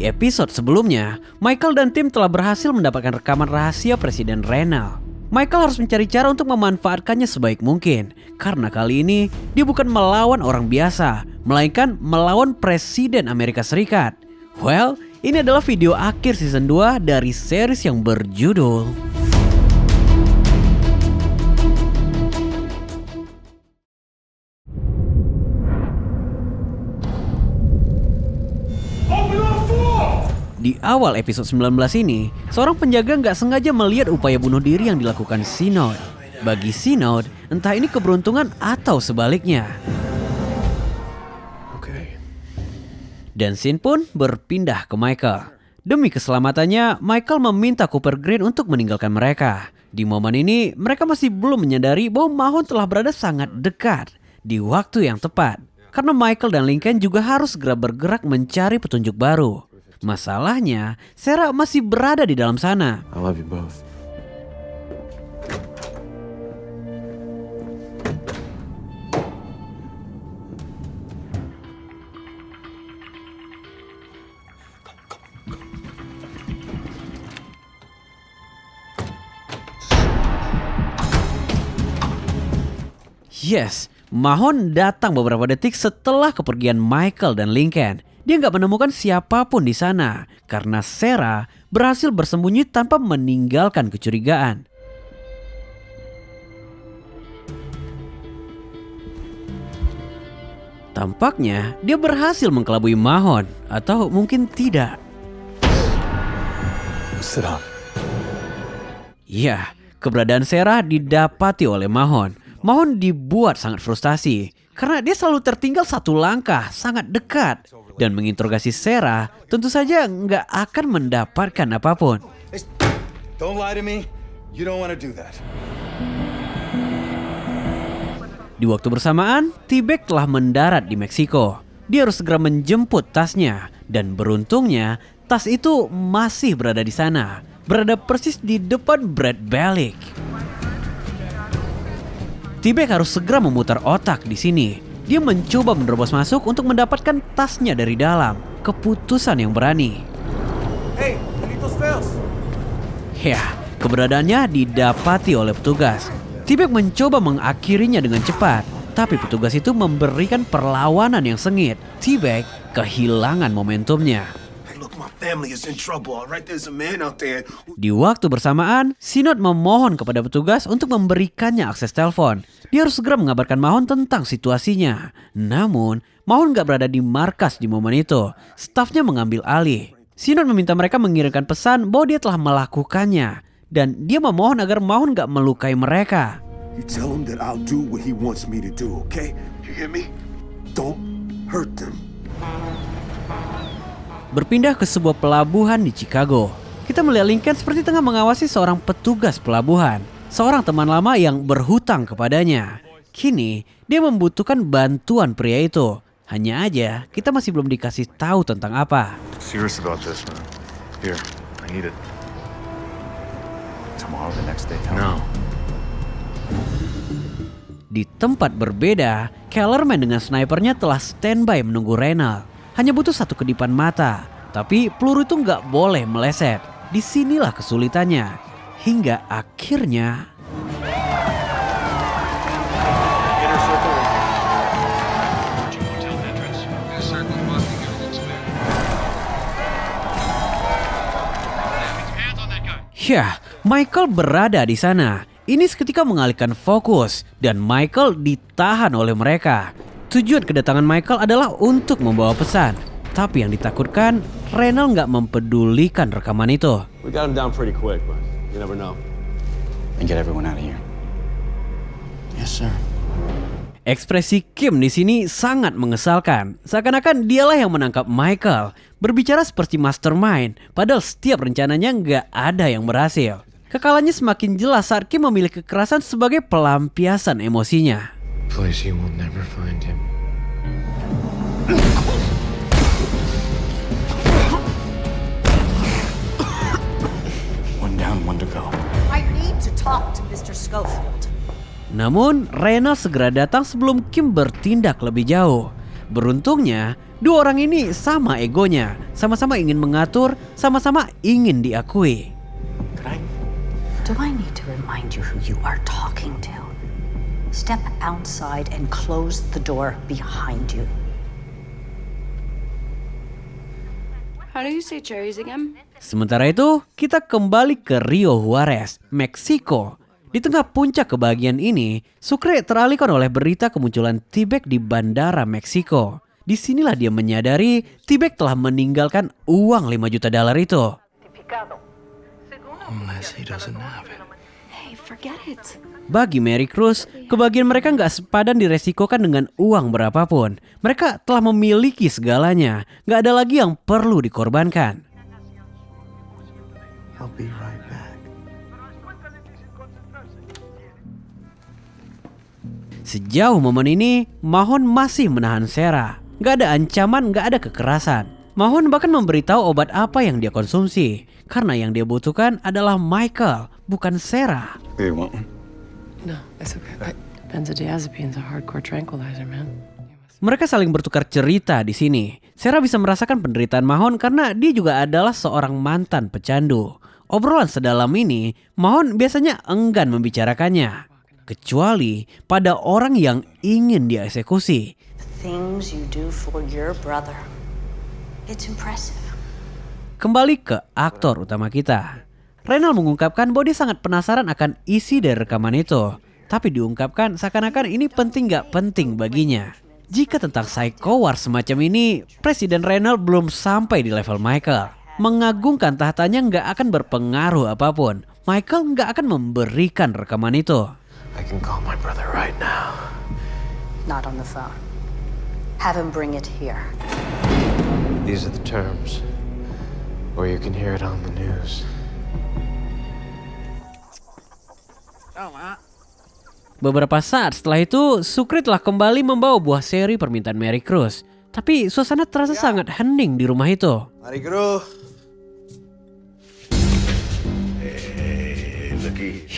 episode sebelumnya, Michael dan tim telah berhasil mendapatkan rekaman rahasia Presiden Reynolds. Michael harus mencari cara untuk memanfaatkannya sebaik mungkin, karena kali ini dia bukan melawan orang biasa, melainkan melawan Presiden Amerika Serikat. Well, ini adalah video akhir season 2 dari series yang berjudul Di awal episode 19 ini, seorang penjaga nggak sengaja melihat upaya bunuh diri yang dilakukan Synod. Bagi Synod, entah ini keberuntungan atau sebaliknya. Dan scene pun berpindah ke Michael. Demi keselamatannya, Michael meminta Cooper Green untuk meninggalkan mereka. Di momen ini, mereka masih belum menyadari bahwa Mahon telah berada sangat dekat di waktu yang tepat. Karena Michael dan Lincoln juga harus segera bergerak mencari petunjuk baru. Masalahnya, Sarah masih berada di dalam sana. I love you both. Yes, Mahon datang beberapa detik setelah kepergian Michael dan Lincoln. Dia nggak menemukan siapapun di sana karena Sarah berhasil bersembunyi tanpa meninggalkan kecurigaan. Tampaknya dia berhasil mengkelabui Mahon, atau mungkin tidak. Sit down. Ya, keberadaan Sarah didapati oleh Mahon. Mahon dibuat sangat frustasi karena dia selalu tertinggal satu langkah sangat dekat. Dan menginterogasi Sarah tentu saja nggak akan mendapatkan apapun. Don't lie to me. You don't want to do that. Di waktu bersamaan, T-Bag telah mendarat di Meksiko. Dia harus segera menjemput tasnya. Dan beruntungnya, tas itu masih berada di sana. Berada persis di depan Brad Bellick. T-Bag harus segera memutar otak di sini. Dia mencoba menerobos masuk untuk mendapatkan tasnya dari dalam. Keputusan yang berani. Hey, Benito's fails. Ya, keberadaannya didapati oleh petugas. T-Bag mencoba mengakhirinya dengan cepat. Tapi petugas itu memberikan perlawanan yang sengit. T-Bag kehilangan momentumnya. Di waktu bersamaan, Synod memohon kepada petugas untuk memberikannya akses telepon. Dia harus segera mengabarkan Mahon tentang situasinya. Namun, Mahon gak berada di markas di momen itu. Stafnya mengambil alih. Synod meminta mereka mengirimkan pesan bahwa dia telah melakukannya. Dan dia memohon agar Mahon gak melukai mereka. You tell him that I'll do what he wants me to do, okay? You hear me? Don't hurt them. Berpindah ke sebuah pelabuhan di Chicago. Kita melihat Lincoln seperti tengah mengawasi seorang petugas pelabuhan. Seorang teman lama yang berhutang kepadanya. Kini, dia membutuhkan bantuan pria itu. Hanya aja, kita masih belum dikasih tahu tentang apa. Serious about this, man. Here, I need it. Tomorrow, the next day. No. Di tempat berbeda, Kellerman dengan snipernya telah standby menunggu Reynolds. Hanya butuh satu kedipan mata, tapi peluru itu nggak boleh meleset. Disinilah kesulitannya, hingga akhirnya ya, Michael berada di sana. Ini seketika mengalihkan fokus dan Michael ditahan oleh mereka. Tujuan kedatangan Michael adalah untuk membawa pesan. Tapi yang ditakutkan, Reynolds nggak mempedulikan rekaman itu. We got him down pretty quick, but you never know. And get everyone out of here. Yes, sir. Ekspresi Kim di sini sangat mengesalkan. Seakan-akan dialah yang menangkap Michael. Berbicara seperti mastermind, padahal setiap rencananya nggak ada yang berhasil. Kekalahannya semakin jelas saat Kim memilih kekerasan sebagai pelampiasan emosinya. Place you will never find him. One down, one to go. I need to talk to Mr. Schofield. Namun, Reynolds segera datang sebelum Kim bertindak lebih jauh. Beruntungnya, dua orang ini sama egonya, sama-sama ingin mengatur, sama-sama ingin diakui. Do I need to remind you who you are talking to? Step outside and close the door behind you. How do you say cherries again? Sementara itu, kita kembali ke Rio Juarez, Meksiko. Di tengah puncak kebahagiaan ini, Sucre teralihkan oleh berita kemunculan T-Bag di bandara Meksiko. Disinilah dia menyadari T-Bag telah meninggalkan uang $5 juta itu. Unless he doesn't have it. Hey, forget it. Bagi Mary Cruz, kebahagiaan mereka nggak sepadan diresikokan dengan uang berapapun. Mereka telah memiliki segalanya, nggak ada lagi yang perlu dikorbankan. I'll be right back. Sejauh momen ini, Mahon masih menahan Sarah. Gak ada ancaman, gak ada kekerasan. Mahon bahkan memberitahu obat apa yang dia konsumsi. Karena yang dia butuhkan adalah Michael, bukan Sarah. You want one? No, it's okay. Benzodiazepine's a hardcore tranquilizer, man. Mereka saling bertukar cerita di sini. Sarah bisa merasakan penderitaan Mahon karena dia juga adalah seorang mantan pecandu. Obrolan sedalam ini, Mahon biasanya enggan membicarakannya. Kecuali pada orang yang ingin dia eksekusi. Things you do for your brother. It's impressive. Kembali ke aktor utama kita. Renal mengungkapkan bahwa dia sangat penasaran akan isi dari rekaman itu. Tapi diungkapkan seakan-akan ini penting gak penting baginya. Jika tentang psycho war semacam ini, Presiden Renal belum sampai di level Michael. Mengagungkan tahtanya gak akan berpengaruh apapun. Michael gak akan memberikan rekaman itu. I can call my brother right now. Not on the phone. Have him bring it here. These are the terms. Or you can hear it on the news. Beberapa saat setelah itu, Sucre telah kembali membawa buah seri permintaan Mary Cruz. Tapi suasana terasa sangat hening di rumah itu. Mary Cruz.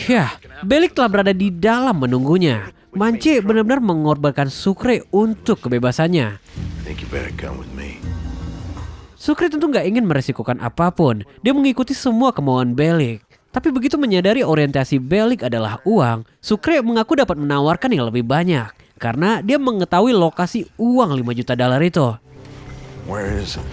Yah, Bellic telah berada di dalam menunggunya. Mance benar-benar mengorbankan Sucre untuk kebebasannya. I think you better come with me. Sucre tentu gak ingin meresikokan apapun. Dia mengikuti semua kemauan Bellic. Tapi begitu menyadari orientasi Bellic adalah uang, Sucre mengaku dapat menawarkan yang lebih banyak. Karena dia mengetahui lokasi uang $5 juta itu. Where is it?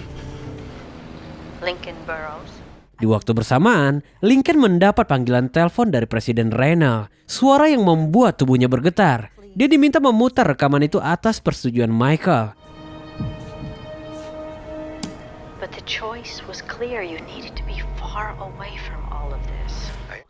Lincoln Burrows. Di waktu bersamaan, Lincoln mendapat panggilan telepon dari Presiden Renal. Suara yang membuat tubuhnya bergetar. Dia diminta memutar rekaman itu atas persetujuan Michael. But the choice was clear. You needed to be far away from all of this.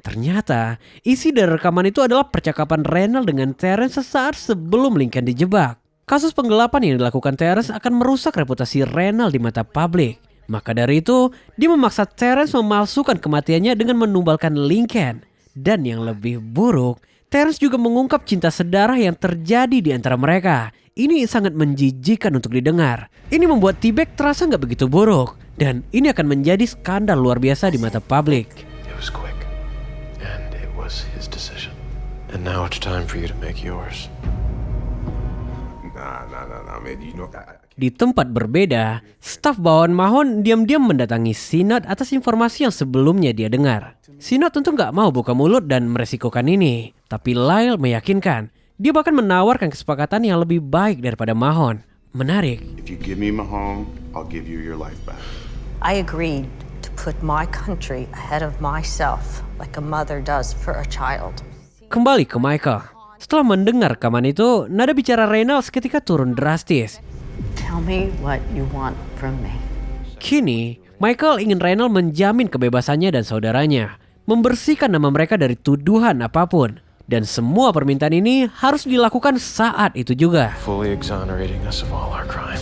Ternyata, isi dari rekaman itu adalah percakapan Renal dengan Terence sesaat sebelum Lincoln dijebak. Kasus penggelapan yang dilakukan Terence akan merusak reputasi Renal di mata publik. Maka dari itu, dia memaksa Terence memalsukan kematiannya dengan menumbalkan Lincoln. Dan yang lebih buruk, Terence juga mengungkap cinta sedarah yang terjadi di antara mereka. Ini sangat menjijikan untuk didengar. Ini membuat T-Bag terasa nggak begitu buruk. Dan ini akan menjadi skandal luar biasa di mata publik. It was quick. And it was his decision. And now it's time for you to make yours. Nah, man. You know, Di tempat berbeda, staf bawahan Mahon diam-diam mendatangi Sinod atas informasi yang sebelumnya dia dengar. Sinod tentu nggak mau buka mulut dan meresikokan ini. Tapi Lyle meyakinkan. Dia bahkan menawarkan kesepakatan yang lebih baik daripada Mahon. Menarik. If you give me Mahone, I'll give you your life back. I agreed to put my country ahead of myself, like a mother does for a child. Kembali ke Michael. Setelah mendengar rekaman itu, nada bicara Reynolds ketika turun drastis. Tell me what you want from me. Kini, Michael ingin Reynolds menjamin kebebasannya dan saudaranya, membersihkan nama mereka dari tuduhan apapun. Dan semua permintaan ini harus dilakukan saat itu juga. Fully exonerating us of all our crimes.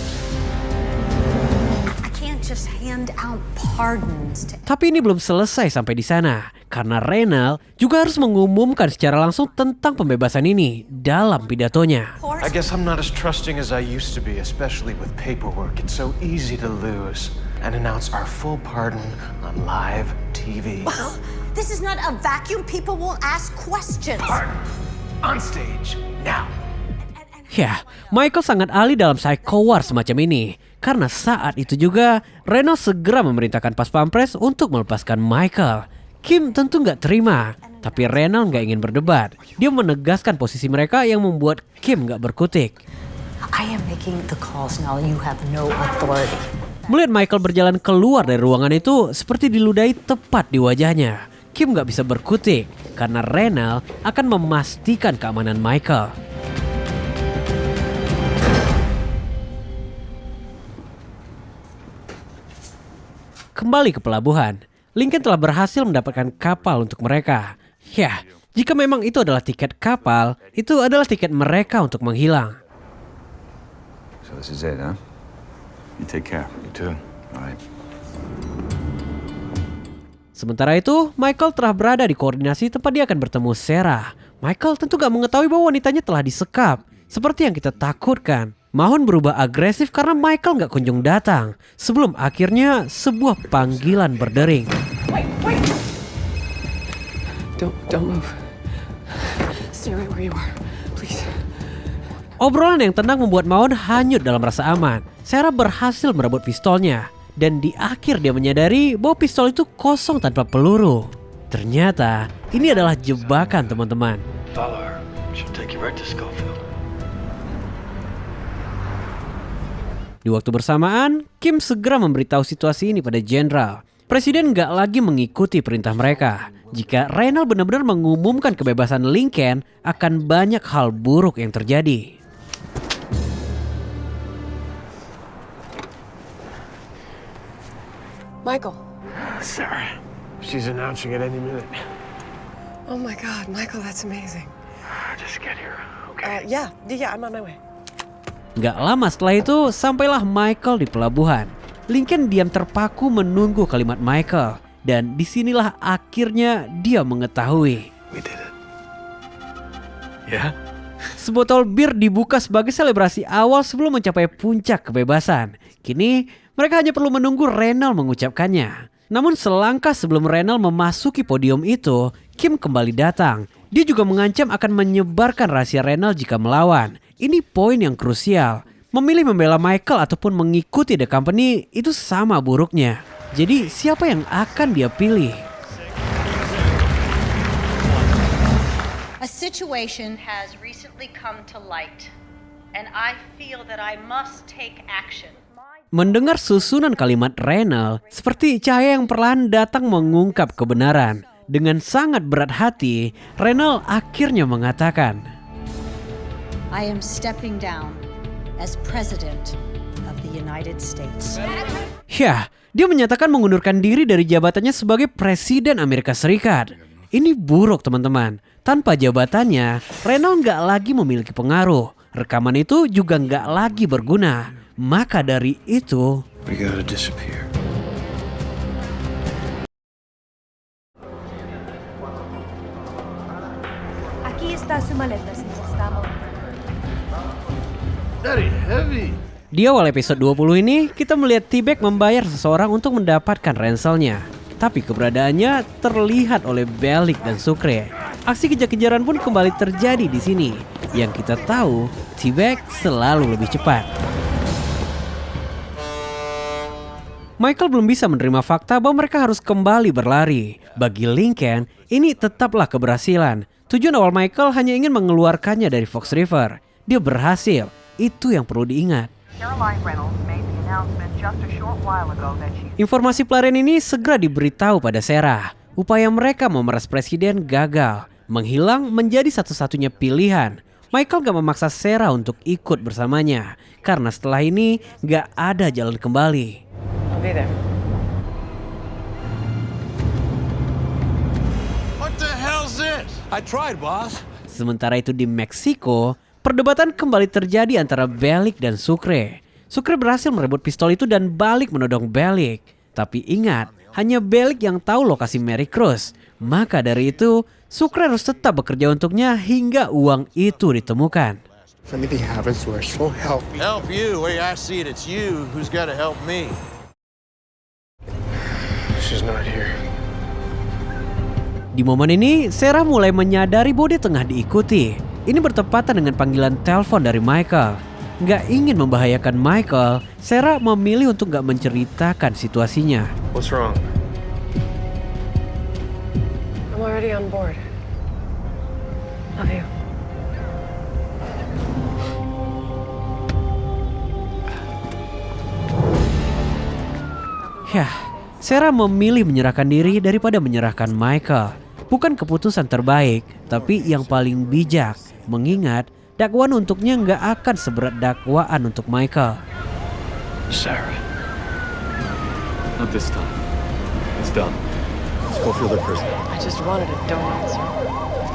I can't just hand out pardons to... Tapi ini belum selesai sampai di sana, karena Reynolds juga harus mengumumkan secara langsung tentang pembebasan ini dalam pidatonya. I guess I'm not as trusting as I used to be, especially with paperwork. It's so easy to lose and announce our full pardon on live TV. This is not a vacuum. People will ask questions. Pardon on stage now. Ya, Michael sangat ahli dalam psycho war semacam ini. Karena saat itu juga, Reynolds segera memerintahkan pas pampres untuk melepaskan Michael. Kim tentu nggak terima, tapi Reynolds nggak ingin berdebat. Dia menegaskan posisi mereka yang membuat Kim nggak berkutik. I am making the calls now. You have no authority. Melihat Michael berjalan keluar dari ruangan itu, seperti diludahi tepat di wajahnya. Kim nggak bisa berkutik, karena Reynolds akan memastikan keamanan Michael. Kembali ke pelabuhan, Lincoln telah berhasil mendapatkan kapal untuk mereka. Ya, jika memang itu adalah tiket kapal, itu adalah tiket mereka untuk menghilang. So this is it, huh? You take care. You too. All right. Sementara itu, Michael telah berada di koordinasi tempat dia akan bertemu Sarah. Michael tentu gak mengetahui bahwa wanitanya telah disekap. Seperti yang kita takutkan. Mahon berubah agresif karena Michael gak kunjung datang. Sebelum akhirnya sebuah panggilan berdering. Don't move. Stay right where you are, please. Obrolan yang tenang membuat Mahon hanyut dalam rasa aman. Sarah berhasil merebut pistolnya. Dan di akhir dia menyadari bahwa pistol itu kosong tanpa peluru. Ternyata ini adalah jebakan, teman-teman. Follow her. She'll take you right to Schofield. Di waktu bersamaan, Kim segera memberitahu situasi ini pada jenderal. Presiden nggak lagi mengikuti perintah mereka. Jika Reynolds benar-benar mengumumkan kebebasan Lincoln, akan banyak hal buruk yang terjadi. Michael. Sarah, she's announcing it any minute. Oh my God, Michael, that's amazing. Just get here, okay? Yeah, I'm on my way. Gak lama setelah itu, sampailah Michael di pelabuhan. Lincoln diam terpaku menunggu kalimat Michael. Dan disinilah akhirnya dia mengetahui. We did it. Yeah? Sebotol bir dibuka sebagai selebrasi awal sebelum mencapai puncak kebebasan. Kini, mereka hanya perlu menunggu Reynolds mengucapkannya. Namun selangkah sebelum Reynolds memasuki podium itu, Kim kembali datang. Dia juga mengancam akan menyebarkan rahasia Reynolds jika melawan. Ini poin yang krusial. Memilih membela Michael ataupun mengikuti The Company itu sama buruknya. Jadi siapa yang akan dia pilih? A situation has recently come to light, and I feel that I must take action. Mendengar susunan kalimat Reynolds, seperti cahaya yang perlahan datang mengungkap kebenaran. Dengan sangat berat hati, Reynolds akhirnya mengatakan, I am stepping down as President of the United States. Ya, dia menyatakan mengundurkan diri dari jabatannya sebagai Presiden Amerika Serikat. Ini buruk, teman-teman. Tanpa jabatannya, Reynolds nggak lagi memiliki pengaruh. Rekaman itu juga nggak lagi berguna. Maka dari itu, We gotta disappear. Aquí está su maleta, señor. Estamos. Very heavy. di awal episode 20 ini kita melihat T-Bag membayar seseorang untuk mendapatkan ranselnya. Tapi keberadaannya terlihat oleh Bellick dan Sucre. Aksi kejar-kejaran pun kembali terjadi di sini. Yang kita tahu, T-Bag selalu lebih cepat. Michael belum bisa menerima fakta bahwa mereka harus kembali berlari. Bagi Lincoln, ini tetaplah keberhasilan. Tujuan awal Michael hanya ingin mengeluarkannya dari Fox River. Dia berhasil, itu yang perlu diingat. Informasi pelarian ini segera diberitahu pada Sarah. Upaya mereka memeras presiden gagal. Menghilang menjadi satu-satunya pilihan. Michael gak memaksa Sarah untuk ikut bersamanya. Karena setelah ini gak ada jalan kembali. I'll be there. What the hell's this? I tried, boss. Sementara itu di Meksiko, perdebatan kembali terjadi antara Bellick dan Sucre. Sucre berhasil merebut pistol itu dan balik menodong Bellick. Tapi ingat, hanya Bellick yang tahu lokasi Mary Cruz. Maka dari itu, Sucre harus tetap bekerja untuknya hingga uang itu ditemukan. If anything happens to her, she'll help me. Help you? The way I see it, it's you who's got to help me. She's not here. Di momen ini, Sarah mulai menyadari bahwa dia tengah diikuti. ini bertepatan dengan panggilan telepon dari Michael. Nggak ingin membahayakan Michael, Sarah memilih untuk nggak menceritakan situasinya. What's wrong? I'm already on board. Love you. Yah, Sarah memilih menyerahkan diri daripada menyerahkan Michael. Bukan keputusan terbaik, tapi yang paling bijak. Mengingat dakwaan untuknya nggak akan seberat dakwaan untuk Michael. Sarah. Not this time. It's done. Schofield in prison. I just wanted a donut, sir.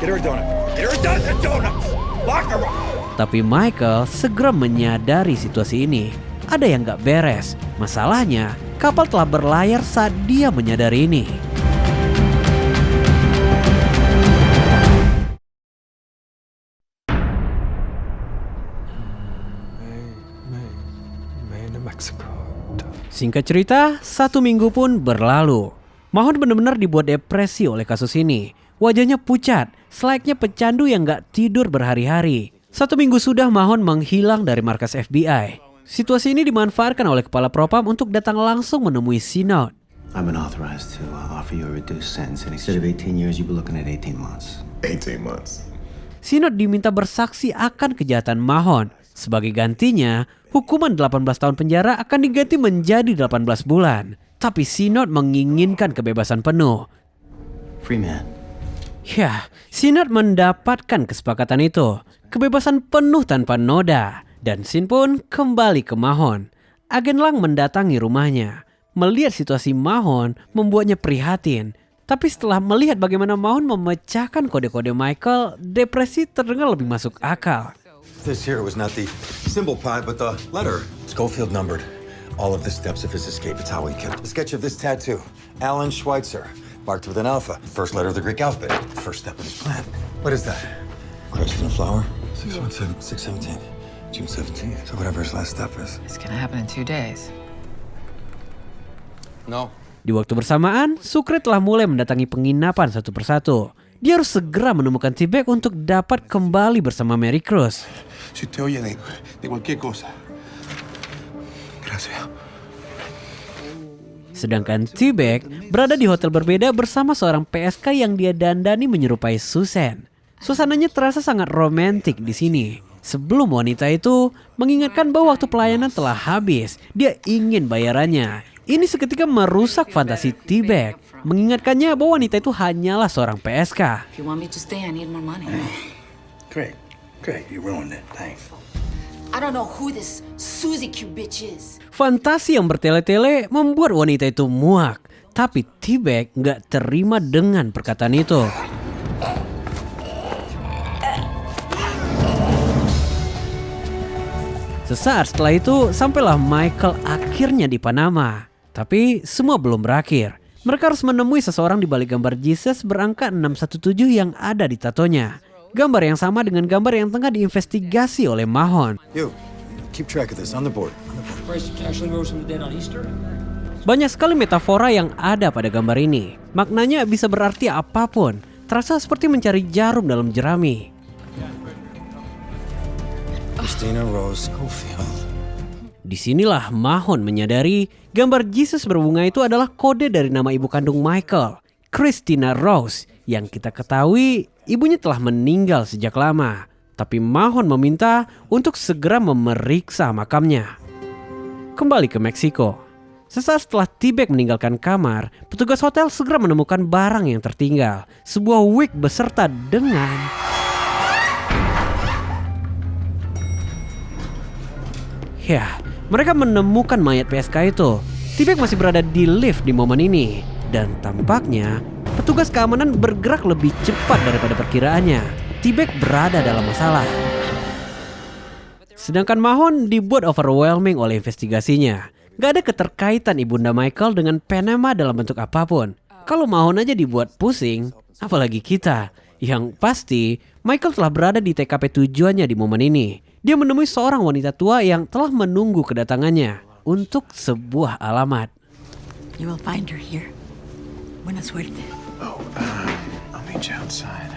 Get her a donut. Get her a dozen donuts! Lock her up! Tapi Michael segera menyadari situasi ini. Ada yang nggak beres. Masalahnya, kapal telah berlayar saat dia menyadari ini. Singkat cerita, 1 minggu pun berlalu. Mahon benar-benar dibuat depresi oleh kasus ini. Wajahnya pucat, selayaknya pecandu yang gak tidur berhari-hari. 1 minggu sudah Mahon menghilang dari markas FBI. Situasi ini dimanfaatkan oleh kepala propam untuk datang langsung menemui Synod. I've been authorized to offer you a reduced sentence. And instead of 18 years, you'll be looking at 18 months. 18 months. Synod diminta bersaksi akan kejahatan Mahon. Sebagai gantinya, hukuman 18 tahun penjara akan diganti menjadi 18 bulan. Tapi Synod menginginkan kebebasan penuh. Free man. Ya, Synod mendapatkan kesepakatan itu. Kebebasan penuh tanpa noda. Dan Sin pun kembali ke Mahon. Agen Lang mendatangi rumahnya. Melihat situasi Mahon membuatnya prihatin. Tapi setelah melihat bagaimana Mahon memecahkan kode-kode Michael, depresi terdengar lebih masuk akal. This here was not the symbol pie, but the letter. Schofield numbered all of the steps of his escape. It's how he killed. A sketch of this tattoo. Alan Schweitzer, marked with an alpha. First letter of the Greek alphabet. First step of his plan. What is that? Crest in a flower. 617. 617. June 17th. So whatever his last step is. It's gonna happen in 2 days. No. Di waktu bersamaan, Sucre telah mulai mendatangi penginapan satu persatu. Dia harus segera menemukan T-Bag untuk dapat kembali bersama Mary Cruz. Si te oye de cualquier cosa. Gracias. Sedangkan T-Bag berada di hotel berbeda bersama seorang PSK yang dia dandani menyerupai Susan. Suasananya terasa sangat romantik di sini. Sebelum wanita itu mengingatkan bahwa waktu pelayanan telah habis, dia ingin bayarannya. Ini seketika merusak fantasi T-Bag, mengingatkannya bahwa wanita itu hanyalah seorang PSK. If you want me to stay, I need more money. Great. Great. You ruined it. Thanks. I don't know who this Susie Q bitch is. Fantasi yang bertele-tele membuat wanita itu muak. Tapi T-Bag nggak terima dengan perkataan itu. Sesaat setelah itu, sampailah Michael akhirnya di Panama. Tapi semua belum berakhir. Mereka harus menemui seseorang di balik gambar Jesus berangka 617 yang ada di tatonya. Gambar yang sama dengan gambar yang tengah diinvestigasi oleh Mahon. You, keep track of this on the board. Banyak sekali metafora yang ada pada gambar ini. Maknanya bisa berarti apapun. Terasa seperti mencari jarum dalam jerami. Christina Rose Schofield. Disinilah Mahon menyadari gambar Jesus berbunga itu adalah kode dari nama ibu kandung Michael, Christina Rose, yang kita ketahui ibunya telah meninggal sejak lama. Tapi Mahon meminta untuk segera memeriksa makamnya. Kembali ke Meksiko. Sesaat setelah T-Bag meninggalkan kamar, petugas hotel segera menemukan barang yang tertinggal. Sebuah wig beserta dengan... Ya, mereka menemukan mayat PSK itu. T-Bag masih berada di lift di momen ini. Dan tampaknya petugas keamanan bergerak lebih cepat daripada perkiraannya. T-Bag berada dalam masalah. Sedangkan Mahon dibuat overwhelming oleh investigasinya. Gak ada keterkaitan ibunda Michael dengan Panama dalam bentuk apapun. Kalau Mahon aja dibuat pusing, apalagi kita. Yang pasti, Michael telah berada di TKP tujuannya di momen ini. Dia menemui seorang wanita tua yang telah menunggu kedatangannya untuk sebuah alamat. You will find her here. Buena suerte. Oh, I'll meet you outside.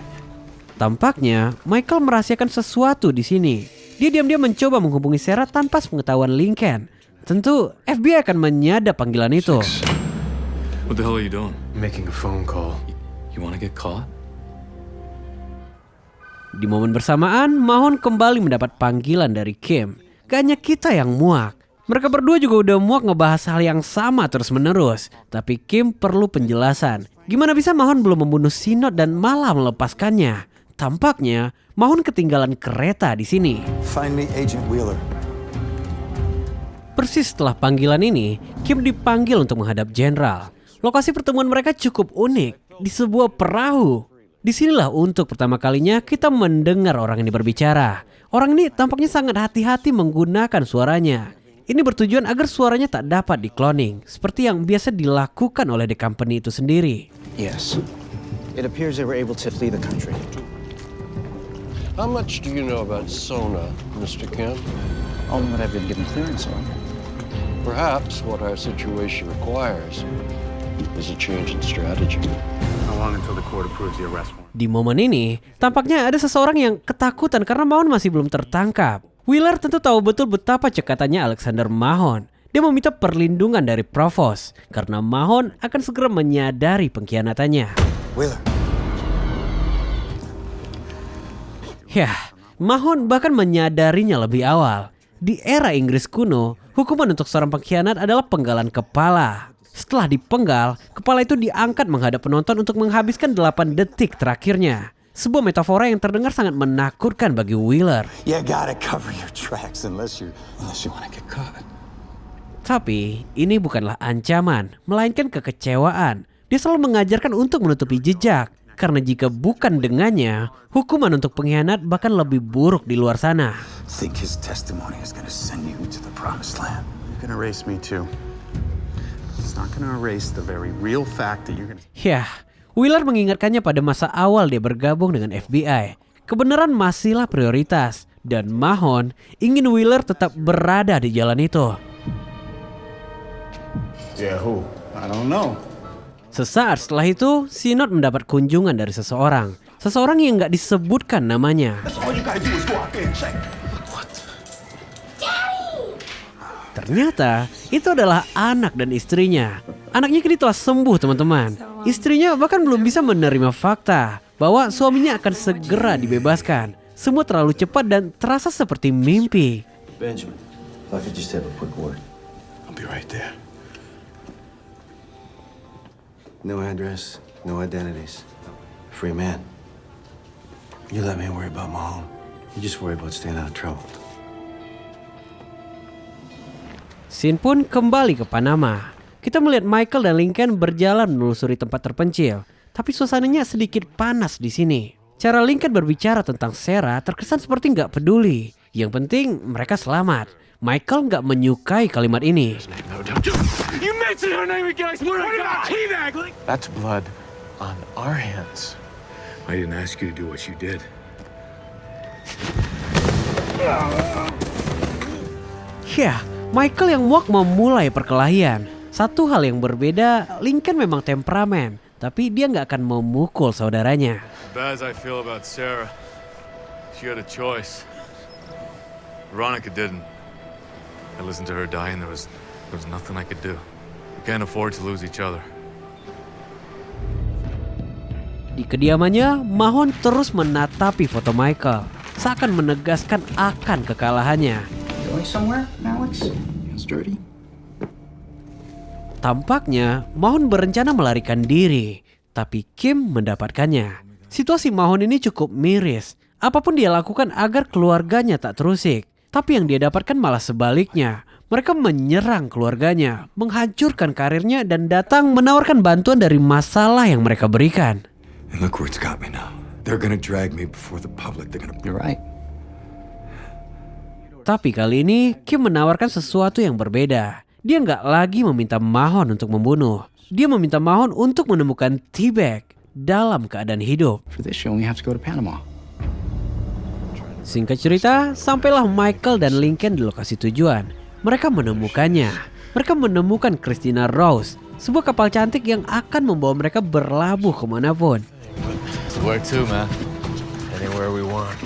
Tampaknya Michael merahasiakan sesuatu di sini. Dia diam-diam mencoba menghubungi Sarah tanpa pengetahuan Lincoln. Tentu FBI akan menyadap panggilan itu. What the hell are you doing? Making a phone call. You wanna get caught? Di momen bersamaan, Mahon kembali mendapat panggilan dari Kim. Gak hanya kita yang muak. Mereka berdua juga udah muak ngebahas hal yang sama terus-menerus. Tapi Kim perlu penjelasan. Gimana bisa Mahon belum membunuh Sinod dan malah melepaskannya? Tampaknya Mahon ketinggalan kereta di sini. Find me Agent Wheeler. Persis setelah panggilan ini, Kim dipanggil untuk menghadap jenderal. Lokasi pertemuan mereka cukup unik, di sebuah perahu. Disinilah untuk pertama kalinya kita mendengar orang ini berbicara. Orang ini tampaknya sangat hati-hati menggunakan suaranya. Ini bertujuan agar suaranya tak dapat dikloning, seperti yang biasa dilakukan oleh The Company itu sendiri. Yes. It appears they were able to flee the country. How much do you know about Sona, Mr. Kim? Only what I've been given clearance on. Perhaps what our situation requires is a change in strategy. How long until the court approves the arrest warrant? Di momen ini, tampaknya ada seseorang yang ketakutan karena Mahon masih belum tertangkap. Wheeler tentu tahu betul betapa cekatannya Alexander Mahon. Dia meminta perlindungan dari Provost karena Mahon akan segera menyadari pengkhianatannya. Wheeler. Yah, Mahon bahkan menyadarinya lebih awal. Di era Inggris kuno, hukuman untuk seorang pengkhianat adalah penggalan kepala. Setelah dipenggal, kepala itu diangkat menghadap penonton untuk menghabiskan 8 detik terakhirnya. Sebuah metafora yang terdengar sangat menakutkan bagi Wheeler. You gotta cover your tracks unless you wanna get caught. Tapi ini bukanlah ancaman, melainkan kekecewaan. Dia selalu mengajarkan untuk menutupi jejak. Karena jika bukan dengannya, hukuman untuk pengkhianat bahkan lebih buruk di luar sana. Think his testimony is gonna send you to the promised land. You can erase me too. It's not gonna erase the very real fact that you're gonna... Yah, Wheeler mengingatkannya pada masa awal dia bergabung dengan FBI. Kebenaran masihlah prioritas. Dan Mahon ingin Wheeler tetap berada di jalan itu. Yeah, who? I don't know. Sesaat setelah itu, Sinod mendapat kunjungan dari seseorang. Seseorang yang gak disebutkan namanya. Ternyata itu adalah anak dan istrinya. Anaknya kini telah sembuh, teman-teman. Istrinya bahkan belum bisa menerima fakta bahwa suaminya akan segera dibebaskan. Semua terlalu cepat dan terasa seperti mimpi. Benjamin, if I could just have a quick word. I'll be right there. No address, no identities. Free man. You let me worry about Mahone. You just worry about staying out of trouble. Scene pun kembali ke Panama. Kita melihat Michael dan Lincoln berjalan menelusuri tempat terpencil. Tapi suasananya sedikit panas di sini. Cara Lincoln berbicara tentang Sarah terkesan seperti nggak peduli. Yang penting mereka selamat. Michael nggak menyukai kalimat ini. You mentioned her name again. I swear to God. Teabag. That's blood on our hands. I didn't ask you to do what you did. Yah, Michael yang muak memulai perkelahian. Satu hal yang berbeda, Lincoln memang temperamen. Tapi dia nggak akan memukul saudaranya. Bad as I feel about Sarah, she had a choice. Veronica didn't. I listened to her die and there was nothing I could do. We can't afford to lose each other. Di kediamannya, Mahon terus menatapi foto Michael, seakan menegaskan akan kekalahannya. Going somewhere, Alex? It's dirty. Tampaknya Mahon berencana melarikan diri, tapi Kim mendapatkannya. Situasi Mahon ini cukup miris. Apapun dia lakukan agar keluarganya tak terusik. Tapi yang dia dapatkan malah sebaliknya. Mereka menyerang keluarganya, menghancurkan karirnya, dan datang menawarkan bantuan dari masalah yang mereka berikan. And look where it's got me now. They're gonna drag me before the public. They're gonna... You're right. Tapi kali ini Kim menawarkan sesuatu yang berbeda. Dia nggak lagi meminta Mahon untuk membunuh. Dia meminta Mahon untuk menemukan Teabag dalam keadaan hidup. For this, you only have to go to Panama. Singkat cerita, sampailah Michael dan Lincoln di lokasi tujuan. Mereka menemukannya. Mereka menemukan Christina Rose, sebuah kapal cantik yang akan membawa mereka berlabuh kemanapun. Where to, man? anywhere we want.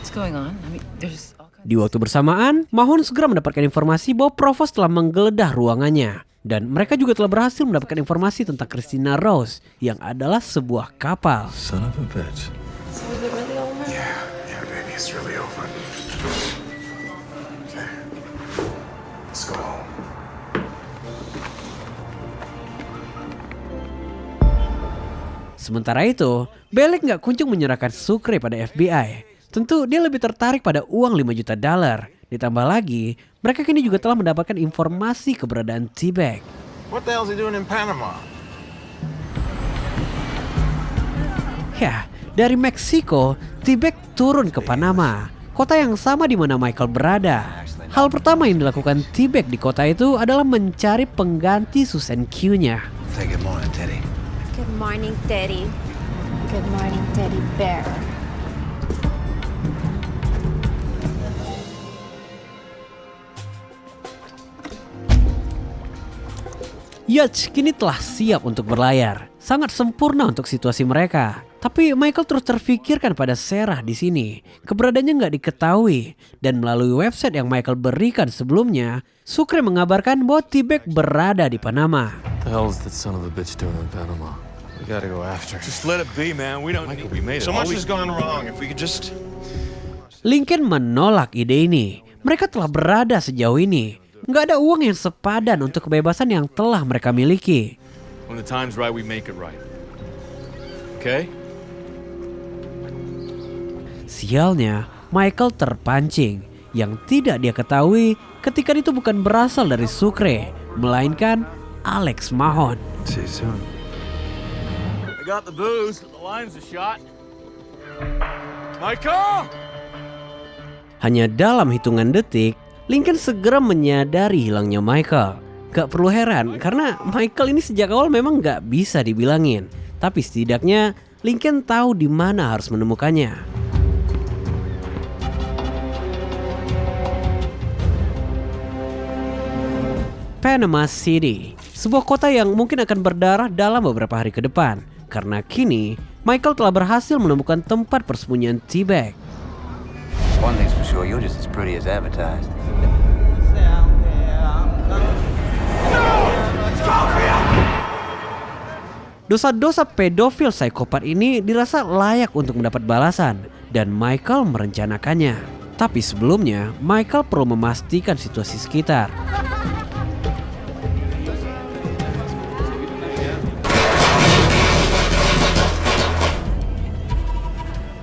What's going on? I mean, there's all kinds. Di waktu bersamaan, Mahon segera mendapatkan informasi bahwa Provost telah menggeledah ruangannya. Dan mereka juga telah berhasil mendapatkan informasi tentang Christina Rose yang adalah sebuah kapal. Son of a bitch. So is it really over? Yeah, baby, it's really over. Okay. Let's go home. Sementara itu, Bellick nggak kunjung menyerahkan Sucre pada FBI. Tentu dia lebih tertarik pada uang $5 juta. Ditambah lagi, mereka kini juga telah mendapatkan informasi keberadaan T-Bag. What the hell's he doing in Panama? Ya, dari Meksiko, T-Bag turun ke Panama, kota yang sama di mana Michael berada. Hal pertama yang dilakukan T-Bag di kota itu adalah mencari pengganti Susan Q-nya. Say good morning, Teddy. Good morning, Teddy. Good morning, Teddy Bear. Yacht kini telah siap untuk berlayar. Sangat sempurna untuk situasi mereka. Tapi Michael terus terfikirkan pada Sarah di sini. Keberadaannya nggak diketahui. Dan melalui website yang Michael berikan sebelumnya, Sucre mengabarkan bahwa T-Bag berada di Panama. What the hell is that son of a bitch doing in Panama? We gotta go after. Just let it be, man. We don't need. We made it. So much has gone wrong. If we could just. Lincoln menolak ide ini. Mereka telah berada sejauh ini. Nggak ada uang yang sepadan untuk kebebasan yang telah mereka miliki. When the time's right, we make it right. Okay? Sialnya, Michael terpancing. Yang tidak dia ketahui ketika itu bukan berasal dari Sucre, melainkan Alex Mahon. See you soon. I got the booze. The line's a shot. Michael! Hanya dalam hitungan detik, Lincoln segera menyadari hilangnya Michael. Gak perlu heran karena Michael ini sejak awal memang gak bisa dibilangin. Tapi setidaknya Lincoln tahu di mana harus menemukannya. Panama City, sebuah kota yang mungkin akan berdarah dalam beberapa hari ke depan. Karena kini Michael telah berhasil menemukan tempat persembunyian T-Bag. One thing's for sure, you're just as pretty as advertised. Dosa-dosa pedofil psikopat ini dirasa layak untuk mendapat balasan dan Michael merencanakannya. Tapi sebelumnya, Michael perlu memastikan situasi sekitar.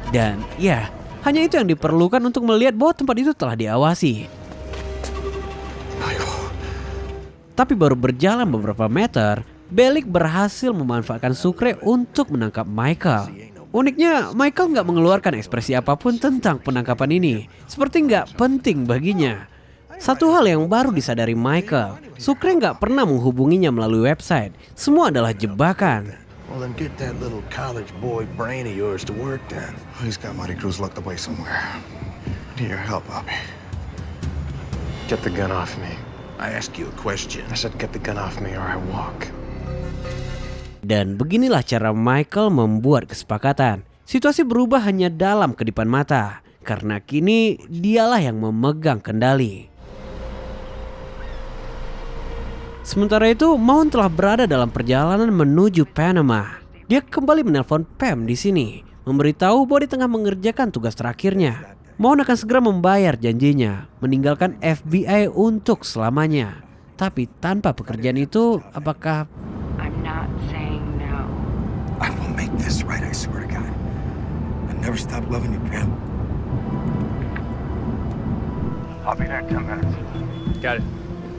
Dan ya, hanya itu yang diperlukan untuk melihat bahwa tempat itu telah diawasi. Tapi baru berjalan beberapa meter, Bellick berhasil memanfaatkan Sucre untuk menangkap Michael. Uniknya, Michael nggak mengeluarkan ekspresi apapun tentang penangkapan ini. Seperti nggak penting baginya. Satu hal yang baru disadari Michael, Sucre nggak pernah menghubunginya melalui website. Semua adalah jebakan. Well, then get that little college boy brain of yours to work then. He's got Marty Cruz locked away somewhere. Need your help, Bobby. Get the gun off me. I ask you a question. I said get the gun off me or I walk. Dan beginilah cara Michael membuat kesepakatan. Situasi berubah hanya dalam kedipan mata. Karena kini dialah yang memegang kendali. Sementara itu, Mahon telah berada dalam perjalanan menuju Panama. Dia kembali menelpon Pam di sini, memberitahu bahwa dia tengah mengerjakan tugas terakhirnya. Mahon akan segera membayar janjinya, meninggalkan FBI untuk selamanya. Tapi tanpa pekerjaan itu, apakah... I'm not saying no. I will make this right, I swear to God. I never stop loving you, Pam. I'll be there in 10 minutes. Got it.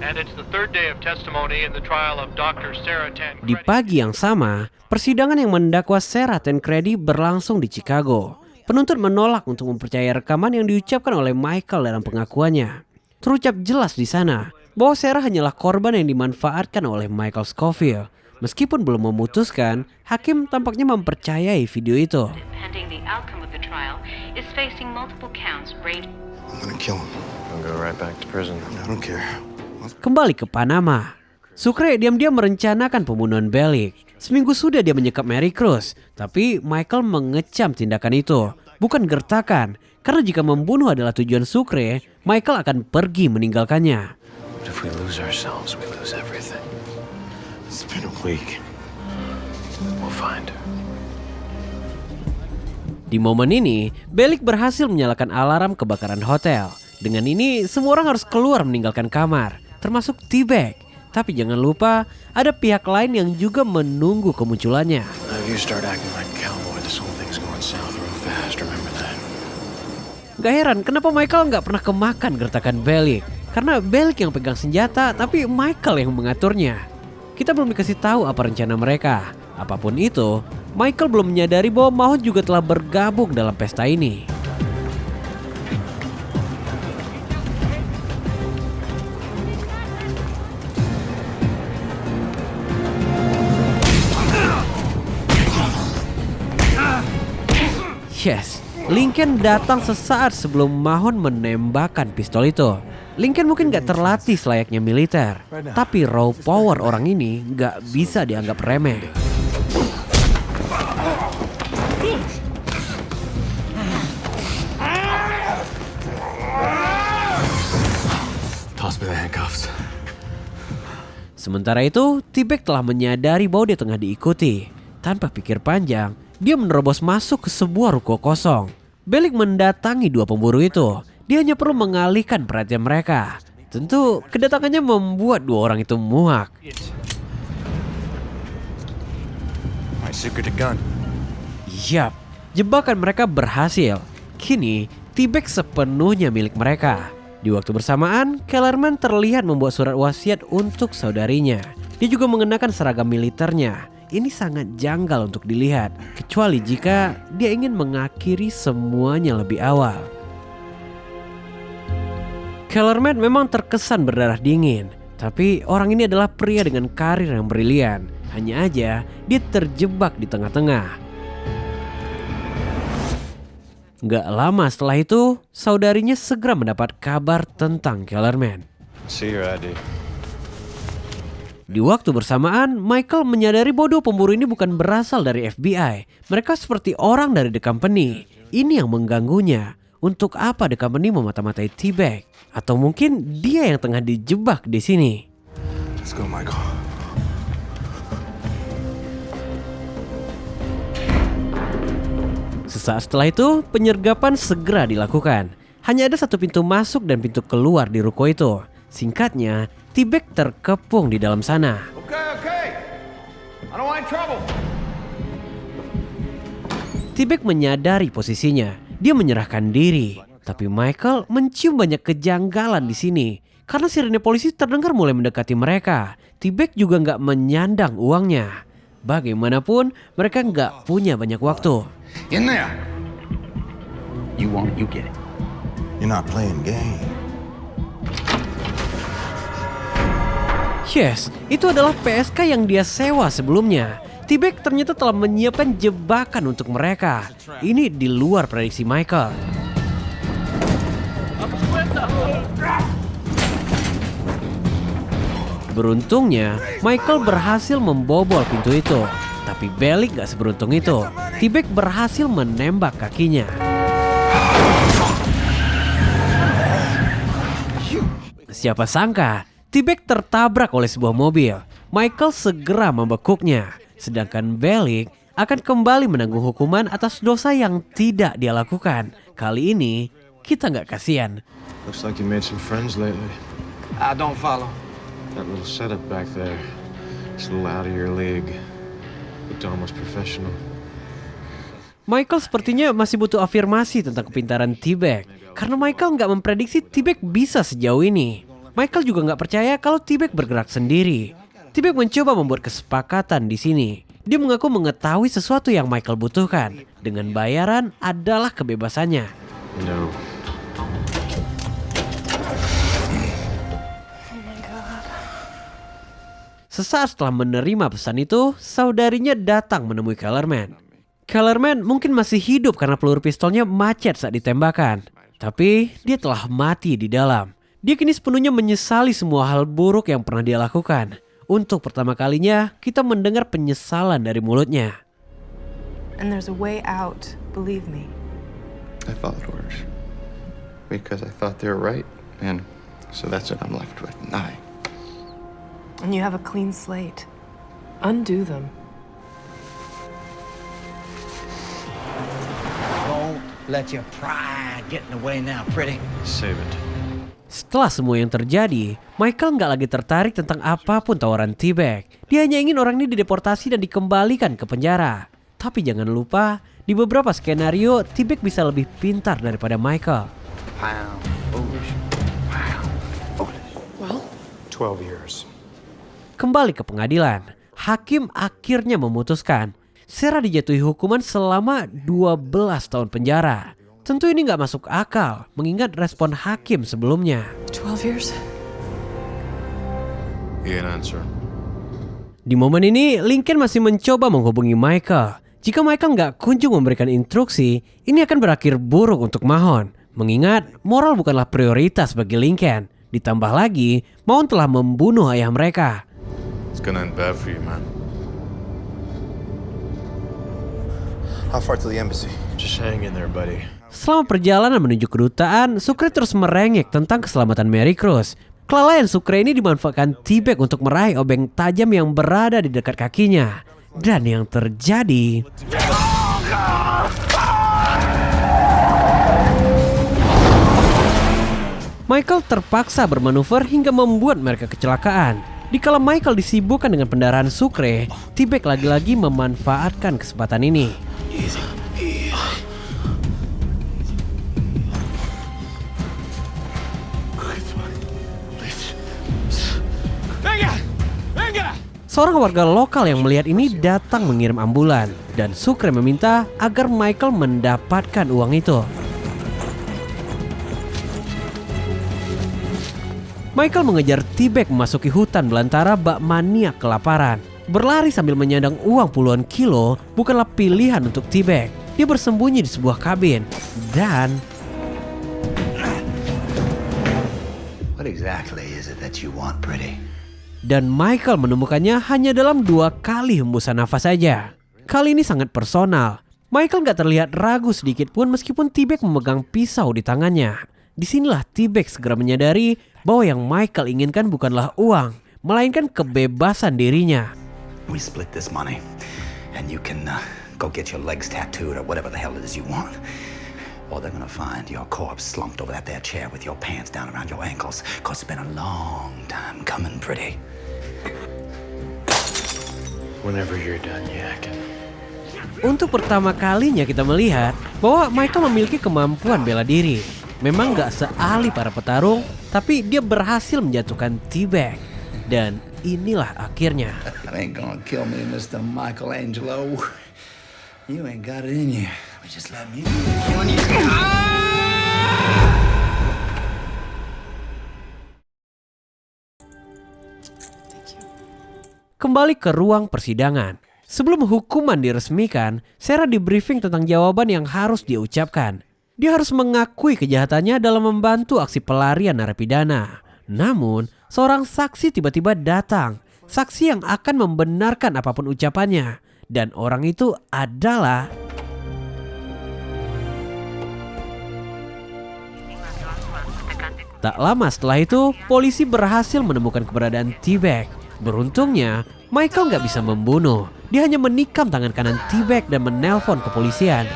And it's the third day of testimony in the trial of Dr. Sarah Tancredi. Di pagi yang sama, persidangan yang mendakwa Sarah Tancredi berlangsung di Chicago. Penuntut menolak untuk mempercayai rekaman yang diucapkan oleh Michael dalam pengakuannya. Terucap jelas di sana bahwa Sarah hanyalah korban yang dimanfaatkan oleh Michael Scofield. Meskipun belum memutuskan, hakim tampaknya mempercayai video itu. Pending the outcome of the trial, is facing multiple counts ranging. I'm gonna kill him. I'll go right back to prison. I don't care. Kembali ke Panama. Sucre diam-diam merencanakan pembunuhan Bellick. Seminggu sudah dia menyekap Mary Cruz, tapi Michael mengecam tindakan itu. bukan gertakan. Karena jika membunuh adalah tujuan Sucre, Michael akan pergi meninggalkannya. But if we lose ourselves, we lose everything. It's been a week. We'll find her. Di momen ini, Bellick berhasil menyalakan alarm kebakaran hotel. Dengan ini, semua orang harus keluar meninggalkan kamar, termasuk T-Bag. Tapi jangan lupa, ada pihak lain yang juga menunggu kemunculannya. If you start acting like a cowboy, this whole thing's going south real fast. Remember that. Gak heran kenapa Michael gak pernah kemakan gertakan Bellick. Karena Bellick yang pegang senjata, tapi Michael yang mengaturnya. Kita belum dikasih tahu apa rencana mereka. Apapun itu, Michael belum menyadari bahwa Mahon juga telah bergabung dalam pesta ini. Yes, Lincoln datang sesaat sebelum Mahon menembakkan pistol itu. Lincoln mungkin gak terlatih selayaknya militer, tapi raw power orang ini gak bisa dianggap remeh. Toss me the handcuffs. Sementara itu, T-Bag telah menyadari bahwa dia tengah diikuti. Tanpa pikir panjang, dia menerobos masuk ke sebuah ruko kosong. Bellick mendatangi dua pemburu itu. Dia hanya perlu mengalihkan perhatian mereka. Tentu kedatangannya membuat dua orang itu muak. Yap, jebakan mereka berhasil. Kini, T-Bag sepenuhnya milik mereka. Di waktu bersamaan, Kellerman terlihat membuat surat wasiat untuk saudarinya. Dia juga mengenakan seragam militernya. Ini sangat janggal untuk dilihat, kecuali jika dia ingin mengakhiri semuanya lebih awal. Kellerman memang terkesan berdarah dingin, tapi orang ini adalah pria dengan karir yang brilian. Hanya aja dia terjebak di tengah-tengah. Gak lama setelah itu, saudarinya segera mendapat kabar tentang Kellerman. See your ID. Di waktu bersamaan, Michael menyadari bahwa dua pemburu ini bukan berasal dari FBI. Mereka seperti orang dari The Company. Ini yang mengganggunya. Untuk apa The Company memata-matai T-Bag? Atau mungkin dia yang tengah dijebak di sini. Let's go, Michael. Sesaat setelah itu, penyergapan segera dilakukan. Hanya ada satu pintu masuk dan pintu keluar di ruko itu. Singkatnya, T-Bag terkepung di dalam sana. Okay. I don't want trouble. T-Bag menyadari posisinya. Dia menyerahkan diri. Tapi Michael mencium banyak kejanggalan di sini. Karena sirene polisi terdengar mulai mendekati mereka. T-Bag juga nggak menyandang uangnya. Bagaimanapun, mereka nggak punya banyak waktu. In there. You want it, you get it. You're not playing game. Yes, itu adalah PSK yang dia sewa sebelumnya. T-Bag ternyata telah menyiapkan jebakan untuk mereka. Ini di luar prediksi Michael. Beruntungnya, Michael berhasil membobol pintu itu. Tapi Bellick gak seberuntung itu. T-Bag berhasil menembak kakinya. Siapa sangka, T-Bag tertabrak oleh sebuah mobil. Michael segera membekuknya. Sedangkan Bellick akan kembali menanggung hukuman atas dosa yang tidak dia lakukan. Kali ini, kita gak kasihan. Looks like you made some friends lately. I don't follow. That little setup back there. It's a little out of your league. Looked almost professional. Michael sepertinya masih butuh afirmasi tentang kepintaran T-Bag. Karena Michael nggak memprediksi T-Bag bisa sejauh ini. Michael juga nggak percaya kalau T-Bag bergerak sendiri. T-Bag mencoba membuat kesepakatan di sini. Dia mengaku mengetahui sesuatu yang Michael butuhkan. Dengan bayaran adalah kebebasannya. No. Sesaat setelah menerima pesan itu, saudarinya datang menemui Kellerman. Kellerman mungkin masih hidup karena peluru pistolnya macet saat ditembakkan. Tapi dia telah mati di dalam. Dia kini sepenuhnya menyesali semua hal buruk yang pernah dia lakukan. Untuk pertama kalinya, kita mendengar penyesalan dari mulutnya. And there's a way out, believe me. I followed orders because I thought they were right, and so that's what I'm left with. Nothing. And you have a clean slate. Undo them. Don't let your pride get in the way now, pretty. Save it. Setelah semua yang terjadi, Michael nggak lagi tertarik tentang apapun tawaran T-Bag. Dia hanya ingin orang ini dideportasi dan dikembalikan ke penjara. Tapi jangan lupa, di beberapa skenario, T-Bag bisa lebih pintar daripada Michael. Wow, foolish. Wow, foolish. Well, 12 years. Kembali ke pengadilan, hakim akhirnya memutuskan Sarah dijatuhi hukuman selama 12 tahun penjara. Tentu ini nggak masuk akal, mengingat respon hakim sebelumnya. 12 years? He ain't answer. Di momen ini, Lincoln masih mencoba menghubungi Michael. Jika Michael nggak kunjung memberikan instruksi, ini akan berakhir buruk untuk Mahon. Mengingat moral bukanlah prioritas bagi Lincoln. Ditambah lagi, Mahon telah membunuh ayah mereka. It's gonna end bad for you, man. How far to the embassy? Just hang in there, buddy. Selama perjalanan menuju kedutaan, Sucre terus merengek tentang keselamatan Mary Cruz. Kelalaian Sucre ini dimanfaatkan T-Bag untuk meraih obeng tajam yang berada di dekat kakinya. Dan yang terjadi... Michael terpaksa bermanuver hingga membuat mereka kecelakaan. Dikala Michael disibukkan dengan pendarahan Sucre, T-Bag lagi-lagi memanfaatkan kesempatan ini. Seorang warga lokal yang melihat ini datang mengirim ambulan dan Sucre meminta agar Michael mendapatkan uang itu. Michael mengejar T-Bag memasuki hutan belantara bak maniak kelaparan. Berlari sambil menyandang uang puluhan kilo bukanlah pilihan untuk T-Bag. Dia bersembunyi di sebuah kabin dan... What exactly is it that you want, pretty? Dan Michael menemukannya hanya dalam 2 kali hembusan nafas saja. Kali ini sangat personal. Michael gak terlihat ragu sedikit pun meskipun T-Bag memegang pisau di tangannya. Disinilah T-Bag segera menyadari bahwa yang Michael inginkan bukanlah uang, melainkan kebebasan dirinya. We split this money, and you can go get your legs tattooed or whatever the hell it is you want. Or they're gonna find your corpse slumped over that there chair with your pants down around your ankles. Cause it's been a long time coming, pretty. Whenever you're done yakking. Untuk pertama kalinya kita melihat bahwa Michael memiliki kemampuan bela diri. Memang gak seahli para petarung, tapi dia berhasil menjatuhkan T-Bag. Dan inilah akhirnya. That ain't gonna kill me, Mr. Michelangelo. You ain't got it in you. Just let me. Kembali ke ruang persidangan. Sebelum hukuman diresmikan, Sarah di-briefing tentang jawaban yang harus dia ucapkan. Dia harus mengakui kejahatannya dalam membantu aksi pelarian narapidana. Namun, seorang saksi tiba-tiba datang. Saksi yang akan membenarkan apapun ucapannya. Dan orang itu adalah... Tak lama setelah itu, polisi berhasil menemukan keberadaan T-Bag. Beruntungnya, Michael nggak bisa membunuh. Dia hanya menikam tangan kanan T-Bag dan menelpon kepolisian.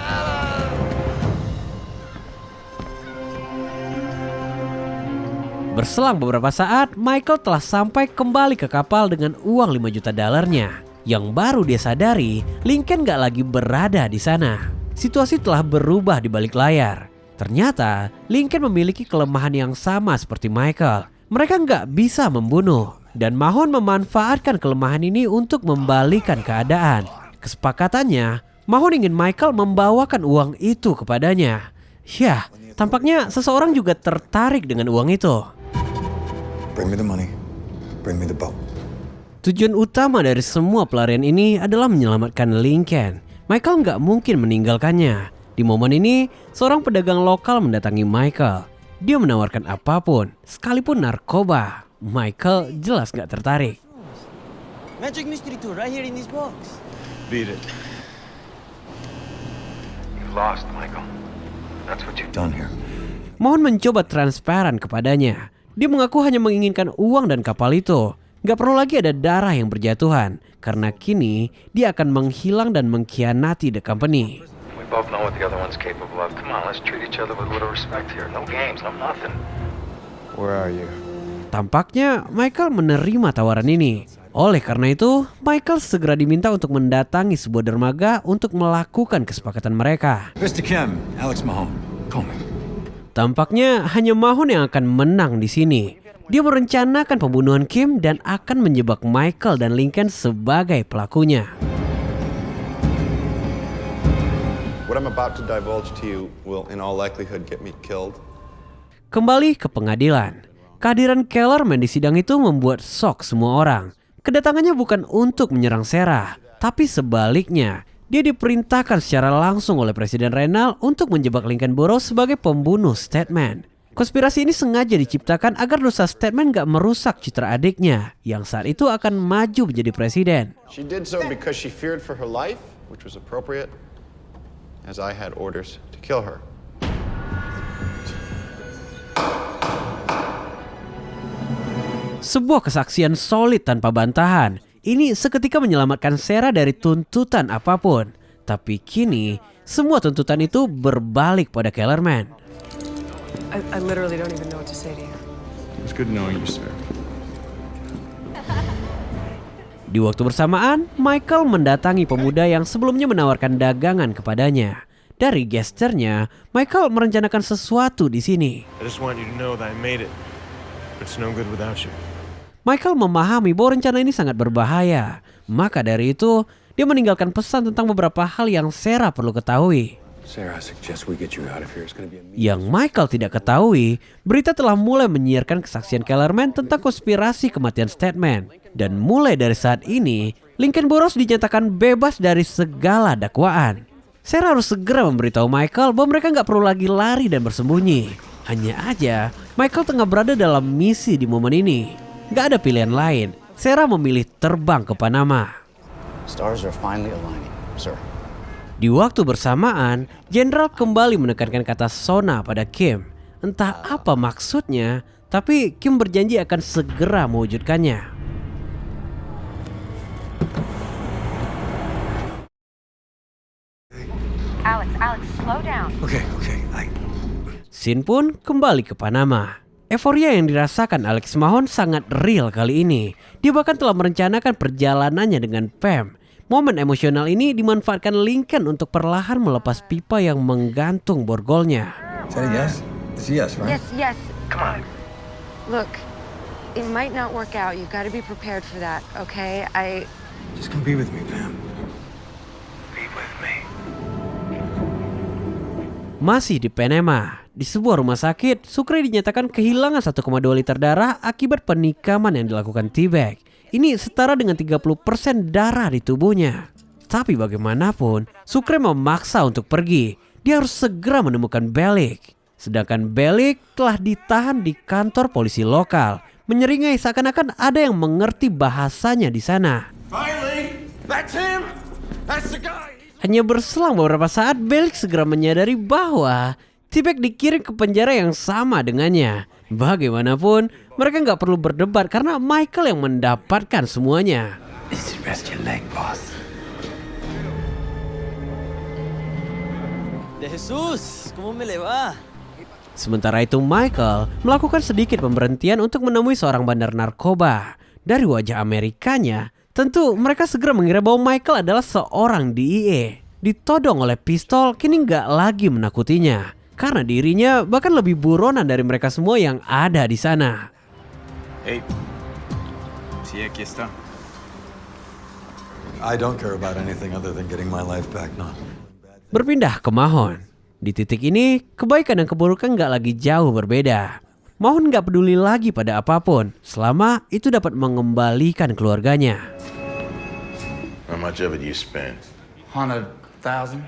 Berselang beberapa saat, Michael telah sampai kembali ke kapal dengan uang 5 juta dolarnya. Yang baru dia sadari, Lincoln nggak lagi berada di sana. Situasi telah berubah di balik layar. Ternyata, Lincoln memiliki kelemahan yang sama seperti Michael. Mereka nggak bisa membunuh. Dan Mahon memanfaatkan kelemahan ini untuk membalikan keadaan. Kesepakatannya, Mahon ingin Michael membawakan uang itu kepadanya. Yah, tampaknya seseorang juga tertarik dengan uang itu. Bring me the money. Bring me the boat. Tujuan utama dari semua pelarian ini adalah menyelamatkan Lincoln. Michael nggak mungkin meninggalkannya. Di momen ini, seorang pedagang lokal mendatangi Michael. Dia menawarkan apapun, sekalipun narkoba. Michael jelas gak tertarik. Magic mystery tour right here in this box. Beat it. You lost, Michael. That's what you've Done here. Mahon mencoba transparan kepadanya. Dia mengaku hanya menginginkan uang dan kapal itu. Gak perlu lagi ada darah yang berjatuhan, karena kini dia akan menghilang dan mengkhianati the company. We both know what the other one's capable of. Come on, let's treat each other with a little respect here. No games, no nothing. Where are you? Tampaknya Michael menerima tawaran ini. Oleh karena itu, Michael segera diminta untuk mendatangi sebuah dermaga untuk melakukan kesepakatan mereka. Mr. Kim, Alex Mahone, call me. Tampaknya hanya Mahon yang akan menang di sini. Dia merencanakan pembunuhan Kim dan akan menjebak Michael dan Lincoln sebagai pelakunya. What I'm about to divulge to you will in all likelihood get me killed. Kembali ke pengadilan. Kehadiran Kellerman di sidang itu membuat shock semua orang. Kedatangannya bukan untuk menyerang Sarah, tapi sebaliknya. Dia diperintahkan secara langsung oleh Presiden Reynolds untuk menjebak Lincoln Burrows sebagai pembunuh Statman. Konspirasi ini sengaja diciptakan agar dosa Statman gak merusak citra adiknya yang saat itu akan maju menjadi presiden. She did so because she feared for her life, which was appropriate, as I had orders to kill her. Sebuah kesaksian solid tanpa bantahan. Ini seketika menyelamatkan Sarah dari tuntutan apapun. Tapi kini, semua tuntutan itu berbalik pada Kellerman. I literally don't even know what to say to you. It's good knowing you, sir. Di waktu bersamaan, Michael mendatangi pemuda yang sebelumnya menawarkan dagangan kepadanya. Dari gesturnya, Michael merencanakan sesuatu di sini. I just want you to know that I made it. But it's no good without you. Michael memahami bahwa rencana ini sangat berbahaya. Maka dari itu, dia meninggalkan pesan tentang beberapa hal yang Sarah perlu ketahui. Sarah, I suggest we get you out of here. It's gonna be a Yang Michael tidak ketahui, berita telah mulai menyiarkan kesaksian Kellerman tentang konspirasi kematian Statman. Dan mulai dari saat ini, Lincoln Burrows dinyatakan bebas dari segala dakwaan. Sarah harus segera memberitahu Michael bahwa mereka nggak perlu lagi lari dan bersembunyi. Hanya aja, Michael tengah berada dalam misi di momen ini. Gak ada pilihan lain. Sarah memilih terbang ke Panama. Stars are finally aligning, sir. Di waktu bersamaan, Jenderal kembali menekankan kata Sona pada Kim. Entah apa maksudnya, tapi Kim berjanji akan segera mewujudkannya. Alex, slow down. Okay. Sin pun kembali ke Panama. Euforia yang dirasakan Alex Mahone sangat real kali ini. Dia bahkan telah merencanakan perjalanannya dengan Pam. Momen emosional ini dimanfaatkan Lincoln untuk perlahan melepas pipa yang menggantung borgolnya. Is that a yes? It's a yes, right? Yes. Come on. Look, it might not work out. You got to be prepared for that, okay? Just come be with me, Pam. Be with me. Masih di Panama, di sebuah rumah sakit, Sukri dinyatakan kehilangan 1,2 liter darah akibat penikaman yang dilakukan T-Bag. Ini setara dengan 30% darah di tubuhnya. Tapi bagaimanapun, Sukri memaksa untuk pergi. Dia harus segera menemukan Bellick. Sedangkan Bellick telah ditahan di kantor polisi lokal, menyeringai seakan-akan ada yang mengerti bahasanya di sana. Finally, that's him. That's the guy. Hanya berselang beberapa saat, Bellick segera menyadari bahwa T-Bag dikirim ke penjara yang sama dengannya. Bagaimanapun, mereka nggak perlu berdebat karena Michael yang mendapatkan semuanya. Rest your leg, boss. De Jesus, ¿cómo me le va? Sementara itu Michael melakukan sedikit pemberhentian untuk menemui seorang bandar narkoba. Dari wajah Amerikanya, tentu mereka segera mengira bahwa Michael adalah seorang DEA. Ditodong oleh pistol, kini nggak lagi menakutinya. Karena dirinya bahkan lebih buronan dari mereka semua yang ada di sana. Hey. Sí, aquí está. I don't care about anything other than getting my life back, no. Berpindah ke Mahon. Di titik ini, kebaikan dan keburukan nggak lagi jauh berbeda. Mahon nggak peduli lagi pada apapun, selama itu dapat mengembalikan keluarganya. How much of it you spent? 100,000.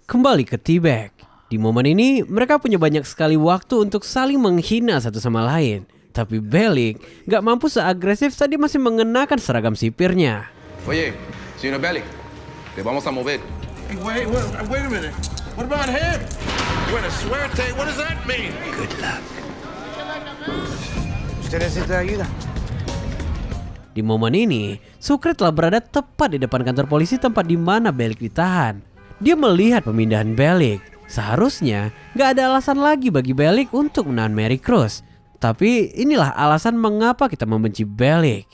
Kembali ke T-Bag. Di momen ini, mereka punya banyak sekali waktu untuk saling menghina satu sama lain. Tapi Bellick gak mampu seagresif saat dia masih mengenakan seragam sipirnya. Oye, señor Bellick, le vamos a mover. Hey, wait a minute. What about him? Buena suerte. What does that mean? Good luck. Usted necesita ayuda. Di momen ini, Sucre telah berada tepat di depan kantor polisi tempat di mana Bellick ditahan. Dia melihat pemindahan Bellick. Seharusnya gak ada alasan lagi bagi Bellick untuk menahan Mary Cruz. Tapi inilah alasan mengapa kita membenci Bellick.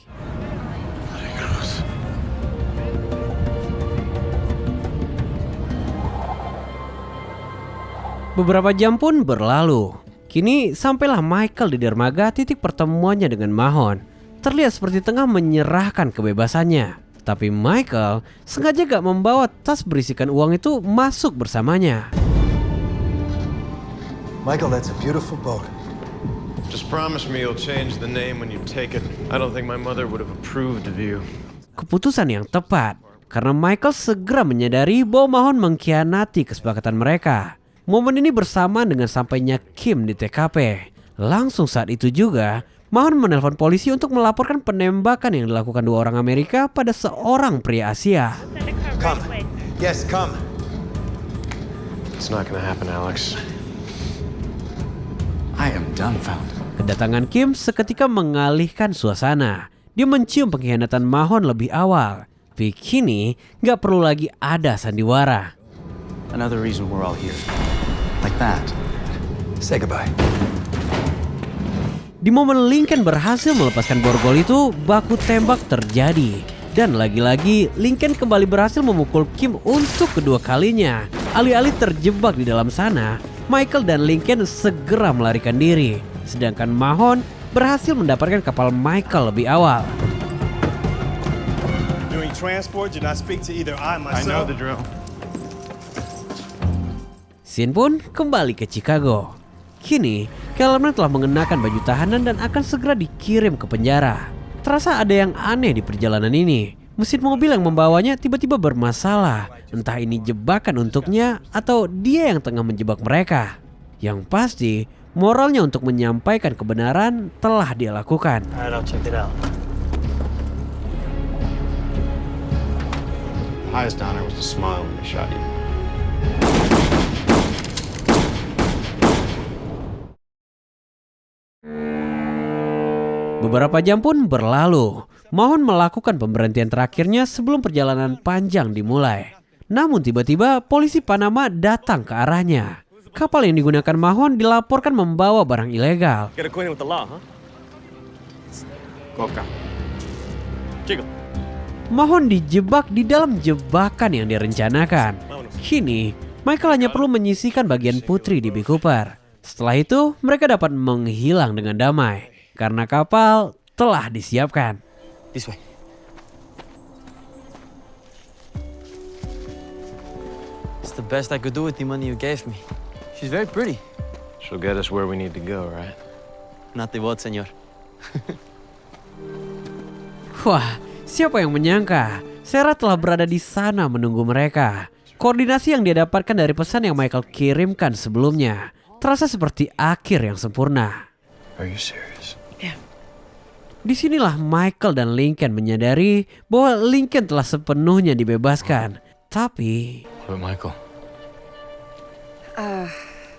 Beberapa jam pun berlalu. Kini sampailah Michael di dermaga titik pertemuannya dengan Mahon. Terlihat seperti tengah menyerahkan kebebasannya. Tapi Michael sengaja gak membawa tas berisikan uang itu masuk bersamanya. Michael, that's a beautiful boat. Just promise me you'll change the name when you take it. I don't think my mother would have approved of you. Keputusan yang tepat, karena Michael segera menyadari bahwa Mahon mengkhianati kesepakatan mereka. Momen ini bersamaan dengan sampainya Kim di TKP. Langsung saat itu juga, Mahon menelpon polisi untuk melaporkan penembakan yang dilakukan 2 orang Amerika pada seorang pria Asia. Come. Yes, come. It's not gonna happen, Alex. I am dumbfounded. Kedatangan Kim seketika mengalihkan suasana. Dia mencium pengkhianatan Mahon lebih awal. Tapi kini gak perlu lagi ada sandiwara. Another reason we're all here. Like that. Say goodbye. Di momen Lincoln berhasil melepaskan borgol itu, baku tembak terjadi. Dan lagi-lagi Lincoln kembali berhasil memukul Kim untuk kedua kalinya. Alih-alih terjebak di dalam sana, Michael dan Lincoln segera melarikan diri. Sedangkan Mahon berhasil mendapatkan kapal Michael lebih awal. During transport, do not speak to either I myself. I know the drill. Scene pun kembali ke Chicago. Kini, Kellerman telah mengenakan baju tahanan dan akan segera dikirim ke penjara. Terasa ada yang aneh di perjalanan ini. Mesin mobil yang membawanya tiba-tiba bermasalah. Entah ini jebakan untuknya atau dia yang tengah menjebak mereka. Yang pasti, moralnya untuk menyampaikan kebenaran telah dia lakukan. Alright, I'll check it out. Highest honor was to smile when they shot you. Beberapa jam pun berlalu. Mahon melakukan pemberhentian terakhirnya sebelum perjalanan panjang dimulai. Namun tiba-tiba polisi Panama datang ke arahnya. Kapal yang digunakan Mahon dilaporkan membawa barang ilegal. Get acquainted with the law, huh? Coca. Chico. Mahon dijebak di dalam jebakan yang direncanakan. Kini, Michael hanya perlu menyisihkan bagian putri di B. Cooper. Setelah itu, mereka dapat menghilang dengan damai. Karena kapal telah disiapkan. This way. It's the best I could do with the money you gave me. She's very pretty. She'll get us where we need to go, right? Not the word, senor. Wah, siapa yang menyangka Sarah telah berada di sana menunggu mereka. Koordinasi yang dia dapatkan dari pesan yang Michael kirimkan sebelumnya terasa seperti akhir yang sempurna. Are you serious? Yeah. Disinilah Michael dan Lincoln menyadari bahwa Lincoln telah sepenuhnya dibebaskan. Tapi... But Michael?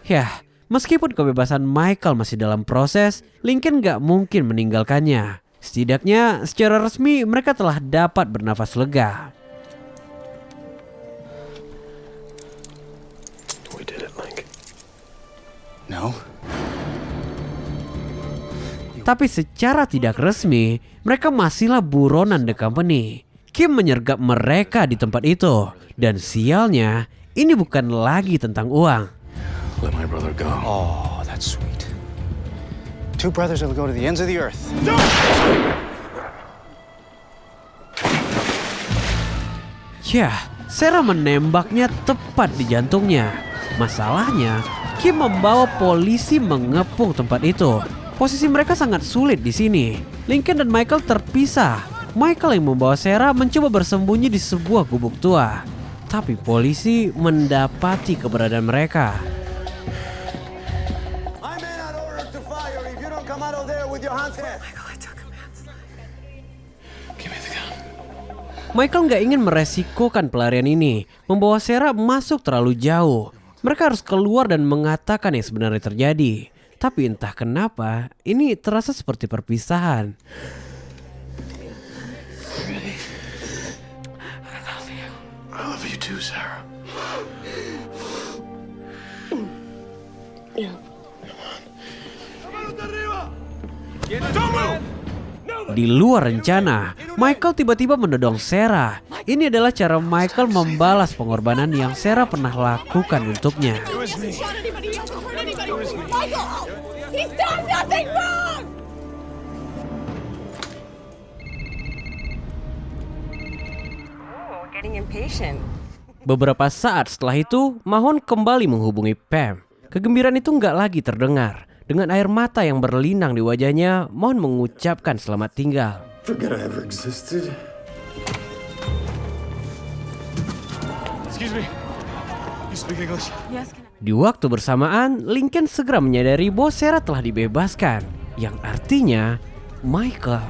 Ya, meskipun kebebasan Michael masih dalam proses, Lincoln gak mungkin meninggalkannya. Setidaknya secara resmi mereka telah dapat bernafas lega. We did it, Link. No. Tapi secara tidak resmi, mereka masihlah buronan The Company. Kim menyergap mereka di tempat itu. Dan sialnya, ini bukan lagi tentang uang. Let my brother go. Oh, that's sweet. Two brothers that'll go to the ends of the earth. Yah, Sarah menembaknya tepat di jantungnya. Masalahnya, Kim membawa polisi mengepung tempat itu. Posisi mereka sangat sulit di sini. Lincoln dan Michael terpisah. Michael yang membawa Sarah mencoba bersembunyi di sebuah gubuk tua. Tapi polisi mendapati keberadaan mereka. Michael nggak ingin meresikokan pelarian ini. Membawa Sarah masuk terlalu jauh. Mereka harus keluar dan mengatakan yang sebenarnya terjadi. Tapi entah kenapa, ini terasa seperti perpisahan. I love you too, Sarah. Di luar rencana, Michael tiba-tiba menodong Sarah. Ini adalah cara Michael membalas pengorbanan yang Sarah pernah lakukan untuknya. Beberapa saat setelah itu, Mahon kembali menghubungi Pam. Kegembiraan itu nggak lagi terdengar. Dengan air mata yang berlinang di wajahnya, Mahon mengucapkan selamat tinggal. Forget I ever existed. Excuse me. You speak English? Yes, Di waktu bersamaan, Lincoln segera menyadari bahwa Sarah telah dibebaskan, yang artinya Michael.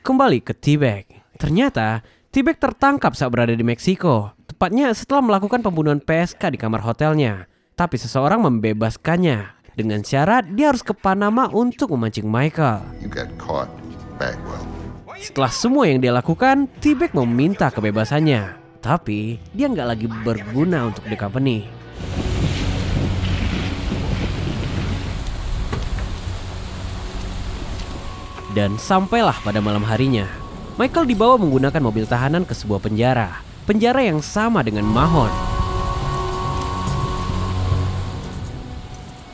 Kembali ke T-Bag. Ternyata T-Bag tertangkap saat berada di Meksiko, tepatnya setelah melakukan pembunuhan PSK di kamar hotelnya. Tapi seseorang membebaskannya dengan syarat dia harus ke Panama untuk memancing Michael. You got caught, Bagwell. Setelah semua yang dia lakukan, T-Bag meminta kebebasannya. Tapi dia nggak lagi berguna untuk the company. Dan sampailah pada malam harinya, Michael dibawa menggunakan mobil tahanan ke sebuah penjara. Penjara yang sama dengan Mahon.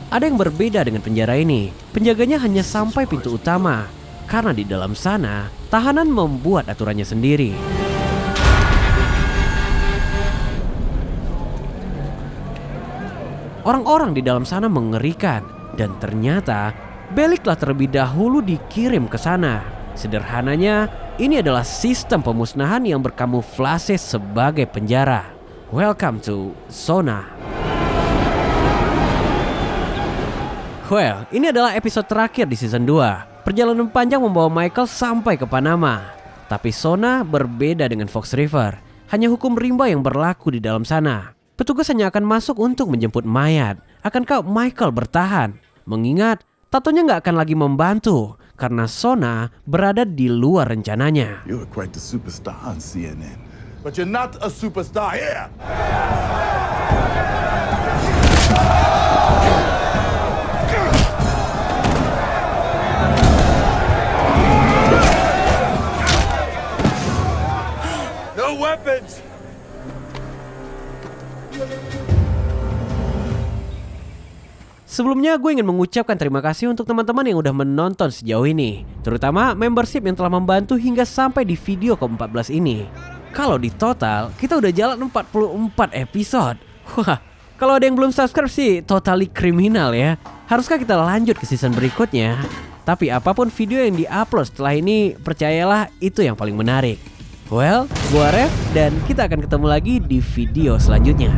Ada yang berbeda dengan penjara ini. Penjaganya hanya sampai pintu utama. Karena di dalam sana, tahanan membuat aturannya sendiri. Orang-orang di dalam sana mengerikan. Dan ternyata Bellic telah terlebih dahulu dikirim ke sana. Sederhananya, ini adalah sistem pemusnahan yang berkamuflase sebagai penjara. Welcome to Zona. Well, ini adalah episode terakhir di season 2. Perjalanan panjang membawa Michael sampai ke Panama. Tapi Zona berbeda dengan Fox River. Hanya hukum rimba yang berlaku di dalam sana. Petugas hanya akan masuk untuk menjemput mayat. Akankah Michael bertahan? Mengingat tatonya nggak akan lagi membantu karena Zona berada di luar rencananya. You're quite the superstar on CNN, but you're not a superstar here. No weapons. Sebelumnya gue ingin mengucapkan terima kasih untuk teman-teman yang udah menonton sejauh ini. Terutama membership yang telah membantu hingga sampai di video ke-14 ini. Kalau di total, kita udah jalan 44 episode. Wah, kalau ada yang belum subscribe sih totally kriminal ya. Haruskah kita lanjut ke season berikutnya? Tapi apapun video yang di-upload setelah ini, percayalah itu yang paling menarik. Well, gua Rev dan kita akan ketemu lagi di video selanjutnya.